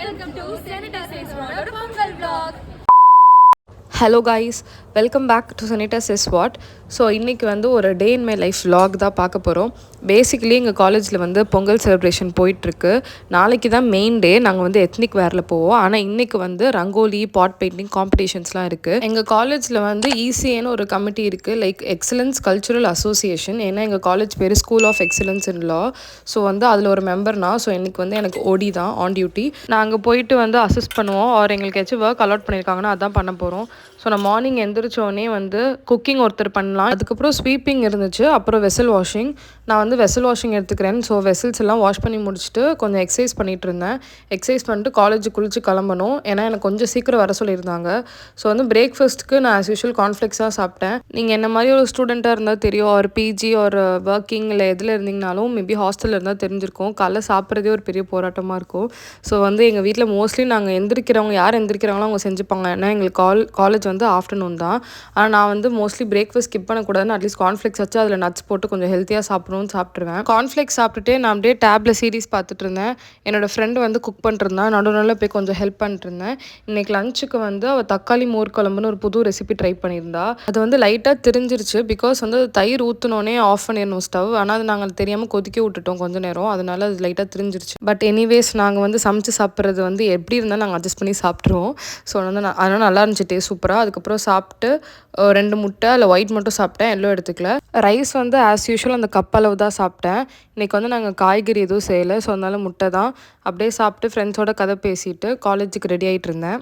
welcome to Senator Says What Pongal vlog. Hello guys, welcome back to Sanitta says what. So இன்றைக்கி வந்து ஒரு day in my life vlog தான் பார்க்க போகிறோம். Basically எங்கள் காலேஜில் வந்து பொங்கல் செலிப்ரேஷன் போயிட்டுருக்கு. நாளைக்கு தான் மெயின் டே. நாங்கள் வந்து எத்னிக் வேரில் போவோம். ஆனால் இன்றைக்கி வந்து ரங்கோலி, பாட் பெயிண்டிங் காம்படிஷன்ஸ்லாம் இருக்குது. எங்கள் காலேஜில் வந்து இசிஏன்னு ஒரு கமிட்டி இருக்குது, லைக் எக்ஸலன்ஸ் கல்ச்சுரல் அசோசியேஷன். ஏன்னா எங்கள் காலேஜ் பேர் school of excellence in law. So வந்து அதில் ஒரு மெம்பர்னா. ஸோ இன்றைக்கி வந்து எனக்கு ஓடி தான் ஆன் டியூட்டி. நாங்கள் போயிட்டு வந்து அசிஸ்ட் பண்ணுவோம். அவர் எங்களுக்கு ஏதாச்சும் ஒர்க் அலாட் பண்ணியிருக்காங்கன்னா அதான் பண்ண போகிறோம். ஸோ நான் மார்னிங் எந்திரிச்சோடனே வந்து குக்கிங் ஒருத்தர் பண்ணலாம். அதுக்கப்புறம் ஸ்வீப்பிங் இருந்துச்சு. அப்புறம் வெசல் வாஷிங். நான் வந்து வெசல் வாஷிங் எடுத்துக்கிறேன். ஸோ வெசல்ஸ் எல்லாம் வாஷ் பண்ணி முடிச்சுட்டு கொஞ்சம் எக்ஸசைஸ் பண்ணிகிட்டு இருந்தேன். எக்ஸசைஸ் பண்ணிட்டு காலேஜுக்கு குளிச்சு கிளம்பணும். ஏன்னா எனக்கு கொஞ்சம் சீக்கிரம் வர சொல்லியிருந்தாங்க. ஸோ வந்து பிரேக்ஃபாஸ்ட்டுக்கு நான் ஆஸ் யூஷுவல் கார்ன்ஃப்ளெக்ஸாக சாப்பிட்டேன். நீங்கள் என்ன மாதிரி ஒரு ஸ்டூடெண்ட்டாக இருந்தால் தெரியும், ஒரு பிஜி ஒரு ஒர்க்கிங் இல்லை எதில் இருந்தீங்கனாலும் மேபி ஹாஸ்டலில் இருந்தால் தெரிஞ்சிருக்கும். காலைல சாப்பிட்றதே ஒரு பெரிய போராட்டமாக இருக்கும். ஸோ வந்து எங்கள் வீட்டில் மோஸ்ட்லி நாங்கள் எந்திரிக்கிறவங்க யார் எந்திரிக்கிறாங்களோ அவங்க செஞ்சுப்பாங்க. ஏன்னா எங்களுக்கு காலேஜ் வந்து ஆஃப்டர்நூன் தான். ஆனால் நான் வந்து மோஸ்ட்லி பிரேக்ஃபாஸ்ட் ஸ்கிப் பண்ணக்கூடாதுன்னு அட்லீஸ்ட் கார்ன்ஃப்ளெக்ஸ் வச்சு அதில் நட்ஸ் போட்டு கொஞ்சம் ஹெல்த்தியாக சாப்பிடணும்னு சாப்பிட்ருவேன். கார்ன்ஃப்ளெக்ஸ் சாப்பிட்டுட்டு நான் அப்படியே டேப்ல சீரிஸ் பார்த்துட்டு இருந்தேன். என்னோடய ஃப்ரெண்டு வந்து குக் பண்ணிட்டுருந்தான். நடுவில் போய் கொஞ்சம் ஹெல்ப் பண்ணிட்டுருந்தேன். இன்றைக்கி லஞ்சுக்கு வந்து அவள் தக்காளி மோர் குழம்புன்னு ஒரு புது ரெசிபி ட்ரை பண்ணியிருந்தா. அது வந்து லைட்டாக தெரிஞ்சிருச்சு. பிகாஸ் வந்து தயிர் ஊற்றினோடனே ஆஃப் பண்ணிடணும் ஸ்டவ். ஆனால் அது நாங்கள் தெரியாமல் கொதிக்க விட்டுட்டோம் கொஞ்சம் நேரம். அதனால அது லைட்டாக தெரிஞ்சிருச்சு. பட் எனிவேஸ் நாங்கள் வந்து சமைச்சு சாப்பிட்றது வந்து எப்படி இருந்தால் நாங்கள் அட்ஜஸ்ட் பண்ணி சாப்பிட்ருவோம். ஸோ வந்து அதனால் நல்லா இருந்துச்சு டேஸ்ட் சூப்பராக. அதுக்கப்புறம் சாப்பிட்டு 2 முட்டை இல்லை ஒயிட் மட்டும் சாப்பிட்டேன், எல்லோ எடுத்துக்கல. ரைஸ் வந்து ஆஸ் யூஷுவல் அந்த கப் அளவு தான் சாப்பிட்டேன். இன்றைக்கி வந்து நாங்கள் காய்கறி எதுவும் செய்யலை. ஸோ அதனால முட்டை தான். அப்படியே சாப்பிட்டு ஃப்ரெண்ட்ஸோட கதை பேசிட்டு காலேஜுக்கு ரெடி ஆகிட்டு இருந்தேன்.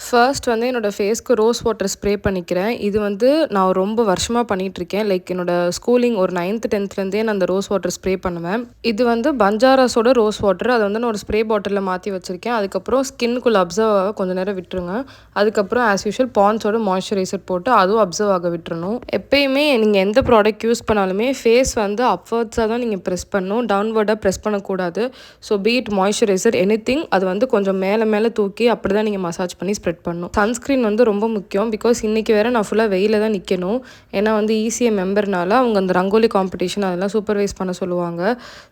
ஃபர்ஸ்ட் வந்து என்னோடய ஃபேஸ்க்கு ரோஸ் வாட்டர் ஸ்ப்ரே பண்ணிக்கிறேன். இது வந்து நான் ரொம்ப வருஷமாக பண்ணிகிட்ருக்கேன். லைக் என்னோடய ஸ்கூலிங் ஒரு 9th 10thலேருந்தே நான் அந்த ரோஸ் வாட்டர் ஸ்ப்ரே பண்ணுவேன். இது வந்து பஞ்சாராஸோட ரோஸ் வாட்டர். அதை வந்து நான் ஒரு ஸ்ப்ரே பாட்டிலில் மாற்றி வச்சுருக்கேன். அதுக்கப்புறம் ஸ்கின்னுக்குள்ளே அப்சர்வ் ஆக கொஞ்சம் நேரம் விட்டுருங்க. அதுக்கப்புறம் ஆஸ் யூஷுவல் பாண்ட்ஸோட மாய்ஸ்சரைசர் போட்டு அதுவும் அப்சர்வ் ஆக விட்டுறணும். எப்பயுமே நீங்கள் எந்த ப்ராடக்ட் யூஸ் பண்ணாலுமே ஃபேஸ் வந்து அப்வர்ட்ஸாக தான் நீங்கள் ப்ரெஸ் பண்ணணும், டவுன்வர்டாக ப்ரெஸ் பண்ணக்கூடாது. ஸோ பீட் மாய்ஸ்சரைசர் எனிதிங் அது வந்து கொஞ்சம் மேலே தூக்கி அப்படி தான் நீங்கள் மசாஜ் பண்ணி ஸ்ப்ரெட் பண்ணணும். சன்ஸ்க்ரீன் வந்து ரொம்ப முக்கியம். பிகாஸ் இன்றைக்கி வேறு நான் ஃபுல்லாக வெயிலில் தான் நிற்கணும். ஏன்னா வந்து இசிஏ மெம்பர்னால அவங்க அந்த ரங்கோலி காம்படிஷன் அதெல்லாம் சூப்பர்வைஸ் பண்ண சொல்லுவாங்க.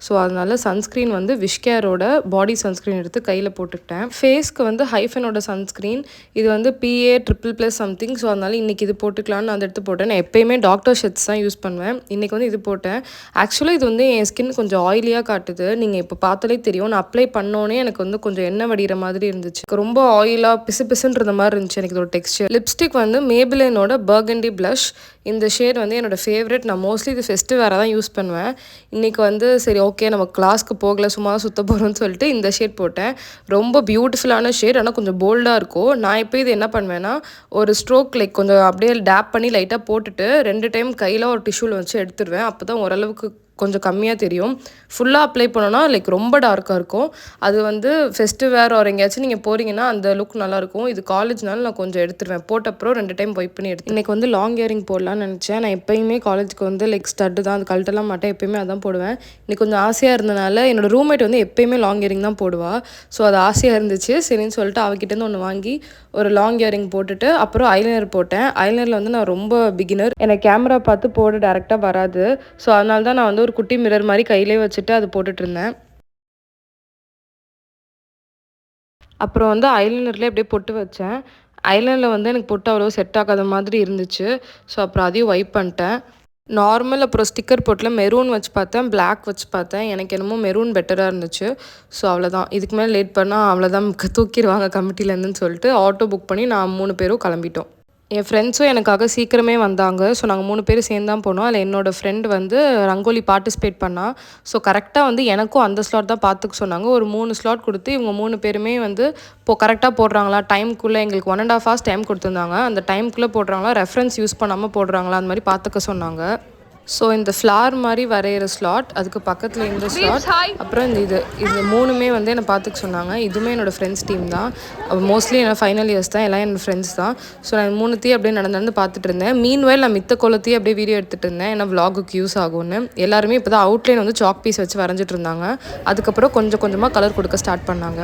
ஸோ அதனால சன்ஸ்க்ரீன் வந்து விஷ்கேரோட பாடி சன்ஸ்க்ரீன் எடுத்து கையில் போட்டுக்கிட்டேன். ஃபேஸ்க்கு வந்து ஹைஃபனோட சன்ஸ்க்ரீன் இது வந்து PA++ சம்திங். ஸோ அதனால இன்றைக்கி இது போட்டுக்கலான்னு அதை எடுத்து போட்டேன். நான் எப்பயுமே டாக்டர் ஷெட்ஸ் தான் யூஸ் பண்ணுவேன். இன்றைக்கி வந்து இது போட்டேன். ஆக்சுவலாக இது வந்து என் ஸ்கின் கொஞ்சம் ஆயிலியாக காட்டுது. நீங்கள் இப்போ பார்த்தாலே தெரியும். நான் அப்ளை பண்ணோன்னே எனக்கு வந்து கொஞ்சம் எண்ணெய் வடிகிற மாதிரி இருந்துச்சு. ரொம்ப ஆயிலாக பிசுன்ற மாதிரி இருந்துச்சு எனக்கு இதோட டெக்ஸ்சர். லிப்ஸ்டிக் வந்து மேபிளினோட பர்கண்டி ப்ளஷ். இந்த ஷேட் வந்து என்னோட ஃபேவரட். நான் மோஸ்ட்லி இது ஃபெஸ்டிவ் வேறு தான் யூஸ் பண்ணுவேன். இன்றைக்கி வந்து சரி ஓகே நம்ம கிளாஸ்க்கு போகல, சும்மா சுத்த போகிறோம்னு சொல்லிட்டு இந்த ஷேட் போட்டேன். ரொம்ப பியூட்டிஃபுல்லான ஷேட். ஆனால் கொஞ்சம் போல்டாக இருக்கும். நான் இப்போ இது என்ன பண்ணுவேன்னா ஒரு ஸ்ட்ரோக் லைக் கொஞ்சம் அப்படியே டேப் பண்ணி லைட்டாக போட்டுட்டு 2 டைம் கையில் ஒரு டிஷ்யூவில் வச்சு எடுத்துடுவேன். அப்போ தான் ஓரளவுக்கு கொஞ்சம் கம்மியாக தெரியும். ஃபுல்லாக அப்ளை பண்ணோன்னா லைக் ரொம்ப டார்க்காக இருக்கும். அது வந்து ஃபெஸ்டிவ் வேர் ஒரு எங்கேயாச்சும் நீங்கள் போகிறீங்கன்னா அந்த லுக் நல்லாயிருக்கும். இது காலேஜ்னால நான் கொஞ்சம் எடுத்துருவேன். போட்டப்புறம் 2 டைம் வைப் பண்ணி எடுத்து இன்றைக்கி வந்து லாங் இயரிங் போடலான்னு நினச்சேன். நான் எப்போயுமே காலேஜுக்கு வந்து லைக் ஸ்டட்டு தான், அது கழட்டலாம் மாட்டேன். எப்போயுமே அதான் போடுவேன். இன்றைக்கி கொஞ்சம் ஆசையாக இருந்தனால என்னோடய ரூம்மேட் வந்து எப்போயுமே லாங் இயரிங் தான் போடுவாள். ஸோ அது ஆசையாக இருந்துச்சு. சரின்னு சொல்லிட்டு அவகிட்டேருந்து ஒன்று வாங்கி ஒரு லாங் இயரிங் போட்டுட்டு அப்புறம் ஐலைனர் போட்டேன். ஐலைனரில் வந்து நான் ரொம்ப பிகினர். எனக்கு கேமரா பார்த்து போட டேரெக்டாக வராது. ஸோ அதனால தான் நான் வந்து ஒரு குட்டி மிரர் மாதிரி கையிலே வச்சுட்டு அது போட்டுட்டு இருந்தேன். அப்புறம் வந்து ஐலைனர்லேயே அப்படியே பொட்டு வச்சேன். ஐலைனரில் வந்து எனக்கு பொட்டு அவ்வளோ செட் ஆகாத மாதிரி இருந்துச்சு. ஸோ அப்புறம் அதையும் வைப் பண்ணிட்டேன். நார்மல் அப்புறம் ஸ்டிக்கர் போட்டில் மெரூன் வச்சு பார்த்தேன், பிளாக் வச்சு பார்த்தேன். எனக்கு என்னமோ மெரூன் பெட்டராக இருந்துச்சு. ஸோ அவ்வளோதான். இதுக்கு மேலே லேட் பண்ணால் அவ்வளோதான் தூக்கிடுவாங்க கமிட்டிலேருந்துன்னு சொல்லிட்டு ஆட்டோ புக் பண்ணி நான் 3 பேரும் கிளம்பிட்டோம். என் ஃப்ரெண்ட்ஸும் எனக்காக சீக்கிரமே வந்தாங்க. ஸோ நாங்கள் 3 பேரும் சேர்ந்து தான் போனோம். அதில் என்னோடய ஃப்ரெண்ட் வந்து ரங்கோலி பார்ட்டிசிபேட் பண்ணா. ஸோ கரெக்டாக வந்து எனக்கும் அந்த ஸ்லாட் தான் பார்த்துக்க சொன்னாங்க. ஒரு 3 ஸ்லாட் கொடுத்து இவங்க 3 பேருமே வந்து கரெக்டாக போடுறாங்களா, டைமுக்குள்ளே எங்களுக்கு 1.5 hours டைம் கொடுத்துருந்தாங்க. அந்த டைமுக்குள்ளே போடுறாங்களா, ரெஃபரன்ஸ் யூஸ் பண்ணாமல் போடுறாங்களா, அந்த மாதிரி பார்த்துக்க சொன்னாங்க. ஸோ இந்த ஃப்ளார் மாதிரி வரைகிற ஸ்லாட், அதுக்கு பக்கத்தில் இந்த ஸ்லாட், அப்புறம் இது 3மே வந்து என்னை பார்த்துக்க சொன்னாங்க. இதுவுமே என்னோடய ஃப்ரெண்ட்ஸ் டீம் தான். மோஸ்ட்லி என்னோட ஃபைனல் இயர்ஸ் தான், எல்லாம் என்னோடய ஃப்ரெண்ட்ஸ் தான். ஸோ நான் 3த்தையும் அப்படியே நடந்து பார்த்துட்டு இருந்தேன். மீன்வேல் நான் மித்த கோலத்தையும் அப்படியே வீடியோ எடுத்துகிட்டு இருந்தேன். ஏன்னா விலாகுக்கு யூஸ் ஆகும்னு. எல்லாருமே இப்போ தான் அவுட்லைன் வந்து சாக் பீஸ் வச்சு வரைஞ்சிட்டு இருந்தாங்க. அதுக்கப்புறம் கொஞ்சம் கொஞ்சமாக கலர் கொடுக்க ஸ்டார்ட் பண்ணாங்க.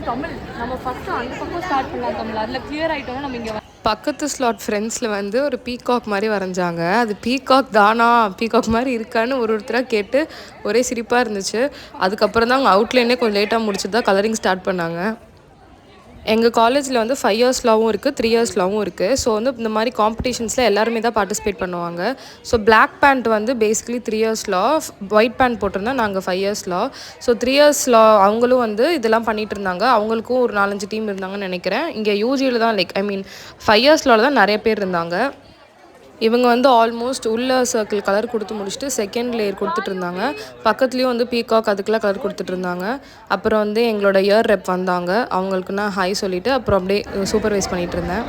தமிழ் நம்ம ஃபஸ்ட்டு அந்த பக்கம் ஸ்டார்ட் பண்ணலாம். தமிழ் அதில் கிளியர் ஆகிட்டோம்னா நம்ம இங்கே பக்கத்து ஸ்லாட் ஃப்ரெண்ட்ஸில் வந்து ஒரு பீகாக் மாதிரி வரைஞ்சாங்க. அது பீகாக் தானா, பீகாக் மாதிரி இருக்கான்னு ஒருத்தராக கேட்டு ஒரே சிரிப்பாக இருந்துச்சு. அதுக்கப்புறம் தான் அவங்க அவுட்லைனே கொஞ்சம் லேட்டாக முடிச்சுட்டு தான் கலரிங் ஸ்டார்ட் பண்ணாங்க. எங்கள் காலேஜில் வந்து 5 இயர்ஸ் லாவும் இருக்குது, 3 இயர்ஸ் லாவும் இருக்குது. ஸோ வந்து இந்த மாதிரி காம்படிஷன்ஸில் எல்லாருமே தான் பார்ட்டிசிபேட் பண்ணுவாங்க. ஸோ பிளாக் பேண்ட் வந்து பேசிக்கலி 3 இயர்ஸ் லா, ஒயிட் பேண்ட் போட்டிருந்தா நாங்கள் 5 இயர்ஸ் லா. ஸோ 3 இயர்ஸ் லா அவங்களும் வந்து இதெல்லாம் பண்ணிகிட்டு இருந்தாங்க. அவங்களுக்கும் ஒரு 4-5 டீம் இருந்தாங்கன்னு நினைக்கிறேன். இங்கே யூஜியில் தான் 5 இயர்ஸ் லாவில் தான் நிறைய பேர் இருந்தாங்க. இவங்க வந்து ஆல்மோஸ்ட் உள்ள சர்க்கிள் கலர் கொடுத்து முடிச்சுட்டு செகண்ட் லேயர் கொடுத்துட்டு இருந்தாங்க. பக்கத்துலேயும் வந்து பீகாக் அதுக்கெலாம் கலர் கொடுத்துட்டு இருந்தாங்க. அப்புறம் வந்து எங்களோட இயர் ரெப் வந்தாங்க. அவங்களுக்கு நான் ஹாய் சொல்லிவிட்டு அப்புறம் அப்படியே சூப்பர்வைஸ் பண்ணிகிட்டு இருந்தேன்.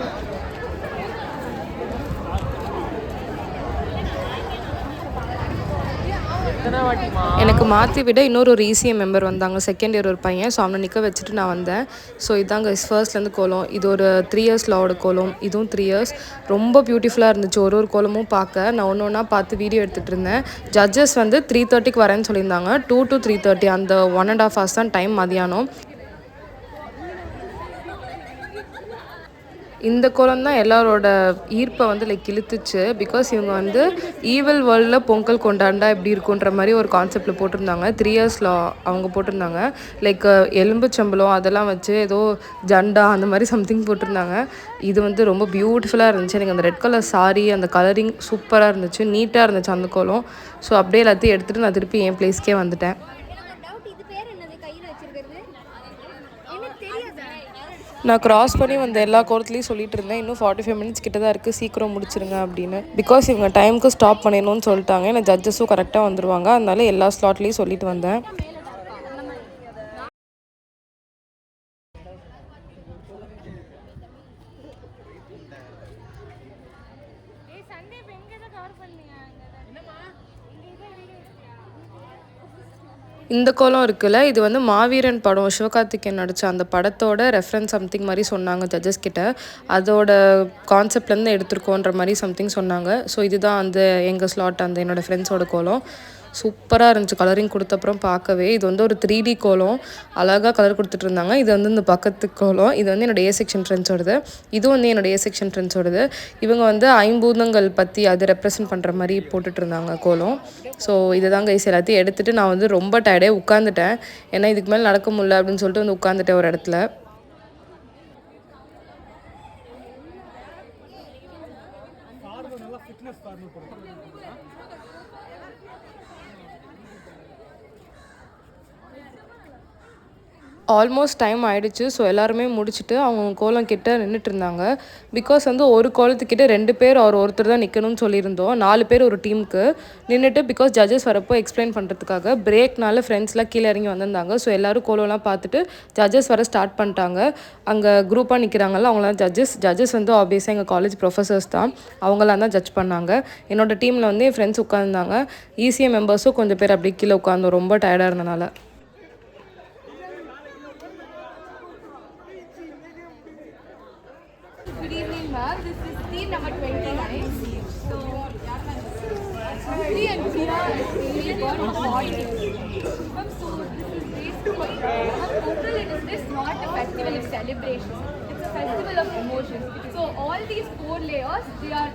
எனக்கு மாற்றி விட இன்னொரு ECM மெம்பர் வந்தாங்க, செகண்ட் இயர் ஒரு பையன். ஸோ அவனை நிற்க வச்சுட்டு நான் வந்தேன். ஸோ இதாங்க ஃபர்ஸ்ட்லேருந்து கோலம். இது ஒரு 3 இயர்ஸ் லாவோட கோலம். இதுவும் 3 இயர்ஸ். ரொம்ப பியூட்டிஃபுல்லாக இருந்துச்சு. ஒரு கோலமும் பார்க்க நான் ஒன்று ஒன்றா பார்த்து வீடியோ எடுத்துகிட்டு இருந்தேன். ஜட்ஜஸ் வந்து 3:30க்கு வரேன்னு சொல்லியிருந்தாங்க. 2 to 3:30 அந்த 1.5 hours தான் டைம் மதியானம். இந்த கோலம் தான் எல்லாரோட ஈர்ப்பை வந்து இழுத்துச்சு. பிகாஸ் இவங்க வந்து ஈவல் வேர்ல்டில் பொங்கல் கொண்டாண்டா எப்படி இருக்குன்ற மாதிரி ஒரு கான்செப்டில் போட்டிருந்தாங்க. 3 இயர்ஸில் அவங்க போட்டிருந்தாங்க. எலும்பு சம்பளம் அதெல்லாம் வச்சு ஏதோ ஜண்டா அந்த மாதிரி சம்திங் போட்டிருந்தாங்க. இது வந்து ரொம்ப பியூட்டிஃபுல்லாக இருந்துச்சு. எனக்கு அந்த ரெட் கலர் சாரி, அந்த கலரிங் சூப்பராக இருந்துச்சு, நீட்டாக இருந்துச்சு அந்த கோலம். ஸோ அப்படியே எல்லாத்தையும் எடுத்துகிட்டு நான் திருப்பி என் பிளேஸ்க்கே வந்துட்டேன். நான் க்ராஸ் பண்ணி வந்த எல்லா கோலத்துலேயும் சொல்லிட்டு இருந்தேன், இன்னும் 45 மினிட்ஸ் கிட்ட தான் இருக்குது, சீக்கிரம் முடிச்சிருங்க அப்படின்னு. பிகாஸ் இவங்க டைமுக்கு ஸ்டாப் பண்ணிடணும்னு சொல்லிட்டாங்க. ஏன்னா ஜட்ஜஸும் கரெக்டாக வந்துடுவாங்க. அதனால எல்லா ஸ்லாட்லேயும் சொல்லிட்டு வந்தேன். இந்த கோலம் இருக்குல்ல, இது வந்து மாவீரன் படம் சிவகார்த்திகேயன் நடித்த அந்த படத்தோட ரெஃபரன்ஸ் சம்திங் மாதிரி சொன்னாங்க ஜட்ஜஸ் கிட்ட. அதோட கான்செப்ட்லேருந்து எடுத்துருக்கோன்ற மாதிரி சம்திங் சொன்னாங்க. ஸோ இதுதான் அந்த எங்கள் ஸ்லாட், அந்த என்னோடய ஃப்ரெண்ட்ஸோட கோலம். சூப்பராக இருந்துச்சு கலரிங் கொடுத்தப்புறம் பார்க்கவே. இது வந்து ஒரு 3D கோலம், அழகாக கலர் கொடுத்துட்டு இருந்தாங்க. இது வந்து இந்த பக்கத்து கோலம். இது வந்து என்னோடய A செக்ஷன் ஃப்ரெண்ட்ஸோடது. இது வந்து என்னோடய A செக்ஷன் ஃப்ரெண்ட்ஸோடது. இவங்க வந்து ஐம்பூதங்கள் பற்றி அதை ரெப்ரசன்ட் பண்ணுற மாதிரி போட்டுட்டு இருந்தாங்க கோலம். ஸோ இதை தான் கைஸ் எல்லாத்தையும் எடுத்துகிட்டு நான் வந்து ரொம்ப டயர்டே உட்காந்துட்டேன். ஏன்னா இதுக்கு மேலே நடக்க முடியல அப்படின்னு சொல்லிட்டு வந்து உட்காந்துட்டேன் ஒரு இடத்துல. ஆல்மோஸ்ட் டைம் ஆகிடுச்சு. ஸோ எல்லாருமே முடிச்சுட்டு அவங்க கோலம் கிட்ட நின்றுட்டு இருந்தாங்க. பிகாஸ் வந்து ஒரு கோலத்துக்கிட்ட 2 பேர் ஒருத்தர் தான் நிற்கணும்னு சொல்லியிருந்தோம். 4 பேர் ஒரு டீமுக்கு நின்றுட்டு, பிகாஸ் ஜட்ஜஸ் வரப்போ எக்ஸ்பிளைன் பண்ணுறதுக்காக பிரேக்னால ஃப்ரெண்ட்ஸ்லாம் கீழே இறங்கி வந்திருந்தாங்க. ஸோ எல்லோரும் கோலம்லாம் பார்த்துட்டு ஜட்ஜஸ் வர ஸ்டார்ட் பண்ணிட்டாங்க. அங்கே குரூப்பாக நிற்கிறாங்கல்ல அவங்களாம் ஜட்ஜஸ் வந்து ஆப்வியஸாக எங்கள் காலேஜ் ப்ரொஃபஸர்ஸ் தான். அவங்களாம் தான் ஜட்ஜ் பண்ணாங்க. என்னோடய டீமில் வந்து என் ஃப்ரெண்ட்ஸ் உட்காந்துருந்தாங்க. ECM மெம்பர்ஸும் கொஞ்சம் பேர் அப்படி கீழே உட்காந்தோம், ரொம்ப டயர்டாக இருந்தனால. Good evening, ma'am. This is team number 29. So, Shri and Shira really got a point. So, this is basically, Pongal, it is not a festival of celebration. It's a festival of emotions. So, all these 4 layers, they are,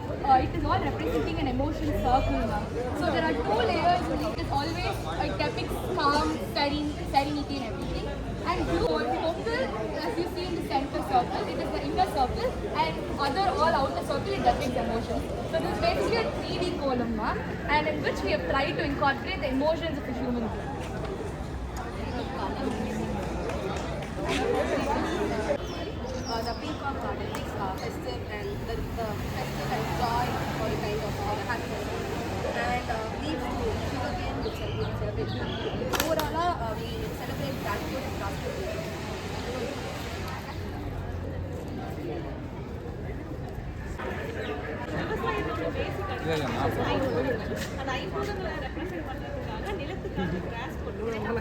it is all representing an emotion circle, ma'am. So, there are 2 layers. It is always, it depicts calm, serenity and everything. And Pongal, as you see in the center circle, it is the inner circle, and all outer circle, it depicts emotions. So this is basically a 3D column, and in which we have tried to incorporate the emotions of a human being. The peacock depicts festive and the festive and joy or a kind of happiness. And leaves to sugarcane, which we celebrate. Overall, we celebrate gratitude and prosperity. அந்த ஐம்பூதங்களை represent பண்ணுறதுக்காக நிலத்துக்காக cross போட்டுருக்கோம்,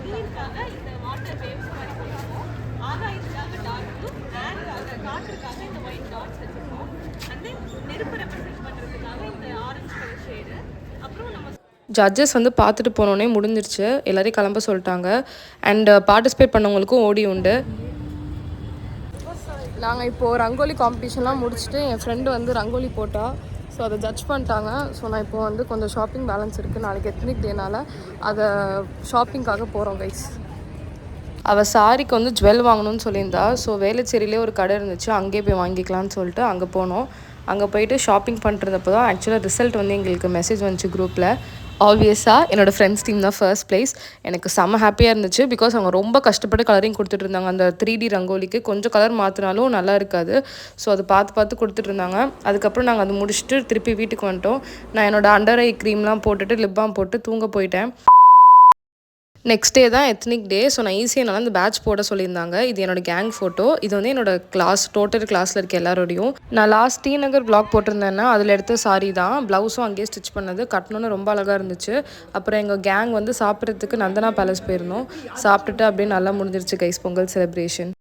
நீருக்காக இந்த water waves மாதிரி போட்டுருக்கோம், ஆகாயத்துக்காக dark blue, ஏருக்காக காற்றுக்காக இந்த white dots வச்சுருக்கோம், and then நெருப்பு represent பண்ணுறதுக்காக இந்த ஆரஞ்சு கலர் ஷேடு. அப்புறம் நம்ம ஜட்ஜஸ் வந்து பார்த்துட்டு போனோடனே முடிஞ்சிருச்சு, எல்லோரையும் கிளம்ப சொல்லிட்டாங்க. அண்ட் பார்ட்டிசிபேட் பண்ணவங்களுக்கும் ஓடி உண்டு. நாங்கள் இப்போது ரங்கோலி காம்படிஷன்லாம் முடிச்சுட்டு என் ஃப்ரெண்டு வந்து ரங்கோலி போட்டா. ஸோ அதை ஜட்ஜ் பண்ணிட்டாங்க. ஸோ நான் இப்போ வந்து கொஞ்சம் ஷாப்பிங் பேலன்ஸ் இருக்குது, நாளைக்கு எத்னிக் டேனால் அதை ஷாப்பிங்காக போகிறோம் கைஸ். அவள் சாரிக்கு வந்து ஜுவல் வாங்கணும்னு சொல்லியிருந்தா. ஸோ வேளச்சேரியிலே ஒரு கடை இருந்துச்சு, அங்கேயே போய் வாங்கிக்கலான்னு சொல்லிட்டு அங்கே போனோம். அங்கே போயிட்டு ஷாப்பிங் பண்ணுறதப்போ தான் ஆக்சுவலாக ரிசல்ட் வந்து எங்களுக்கு மெசேஜ் வந்துச்சு குரூப்பில். ஆப்வியஸாக என்னோடய ஃப்ரெண்ட்ஸ் டீம் தான் ஃபர்ஸ்ட் ப்ளேஸ். எனக்கு செம்ம ஹாப்பியாக இருந்துச்சு. பிகாஸ் அவங்க ரொம்ப கஷ்டப்பட்டு கலரிங் கொடுத்துட்டு இருந்தாங்க. அந்த 3D ரங்கோலிக்கு கொஞ்சம் கலர் மாற்றினாலும் நல்லா இருக்காது. ஸோ அதை பார்த்து கொடுத்துட்டு இருந்தாங்க. அதுக்கப்புறம் நாங்கள் அது முடிச்சுட்டு திருப்பி வீட்டுக்கு வந்துட்டோம். நான் என்னோடய அண்டர் ஐ க்ரீம்லாம் போட்டுட்டு லிப் பாம் போட்டு தூங்க போயிட்டேன். நெக்ஸ்ட் டே தான் எத்னிக் டே. ஸோ நான் ஈஸியாக இந்த பேட்ச் போட சொல்லியிருந்தாங்க. இது என்னோடய கேங் ஃபோட்டோ. இது வந்து என்னோடய கிளாஸ், டோட்டல் கிளாஸில் இருக்க எல்லாரோடையும். நான் லாஸ்ட் டிநகர் வ்ளாக் போட்டிருந்தேன்னா அதில் எடுத்த சாரி தான். ப்ளவுஸும் அங்கேயே ஸ்டிச் பண்ணது. கட்டணுன்னு ரொம்ப அழகாக இருந்துச்சு. அப்புறம் எங்கள் கேங் வந்து சாப்பிட்றதுக்கு நந்தனா பேலஸ் போயிருந்தோம். சாப்பிட்டுட்டு அப்படியே நல்லா முடிஞ்சிருச்சு கைஸ் பொங்கல் செலிப்ரேஷன்.